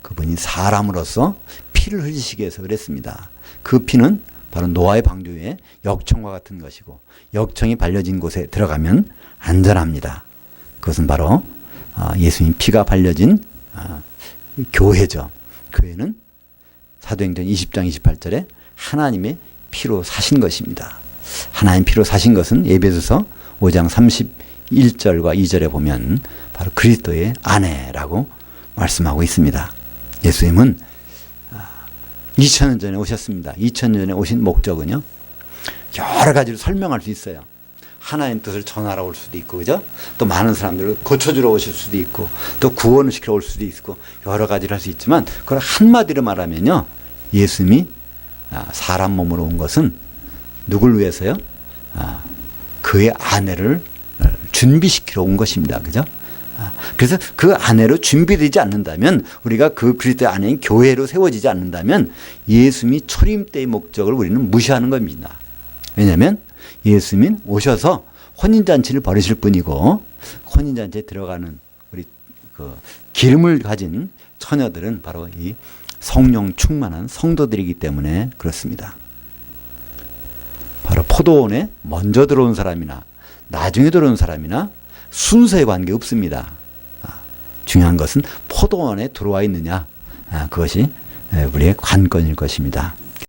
그분이 사람으로서 피를 흘리시기 위해서 그랬습니다. 그 피는 바로 노아의 방주에 역청과 같은 것이고, 역청이 발려진 곳에 들어가면 안전합니다. 그것은 바로 예수님 피가 발려진 교회죠. 교회는 사도행전 20장 28절에 하나님의 피로 사신 것입니다. 하나님 피로 사신 것은 에베소서 5장 31절과 2절에 보면 바로 그리스도의 아내라고 말씀하고 있습니다. 예수님은 2000년 전에 오셨습니다. 2000년 전에 오신 목적은요, 여러 가지로 설명할 수 있어요. 하나님 뜻을 전하러 올 수도 있고, 그죠? 또 많은 사람들을 고쳐주러 오실 수도 있고, 또 구원을 시키러 올 수도 있고, 여러 가지를 할 수 있지만, 그걸 한마디로 말하면요, 예수님이 사람 몸으로 온 것은 누굴 위해서요? 그의 아내를 준비시키러 온 것입니다. 그죠? 그래서 그 아내로 준비되지 않는다면, 우리가 그 그리스도의 아내인 교회로 세워지지 않는다면 예수님이 초림 때의 목적을 우리는 무시하는 겁니다. 왜냐하면 예수님은 오셔서 혼인잔치를 벌이실 뿐이고, 혼인잔치에 들어가는 우리 그 기름을 가진 처녀들은 바로 이 성령 충만한 성도들이기 때문에 그렇습니다. 바로 포도원에 먼저 들어온 사람이나 나중에 들어온 사람이나 순서에 관계 없습니다. 중요한 것은 포도원에 들어와 있느냐, 그것이 우리의 관건일 것입니다.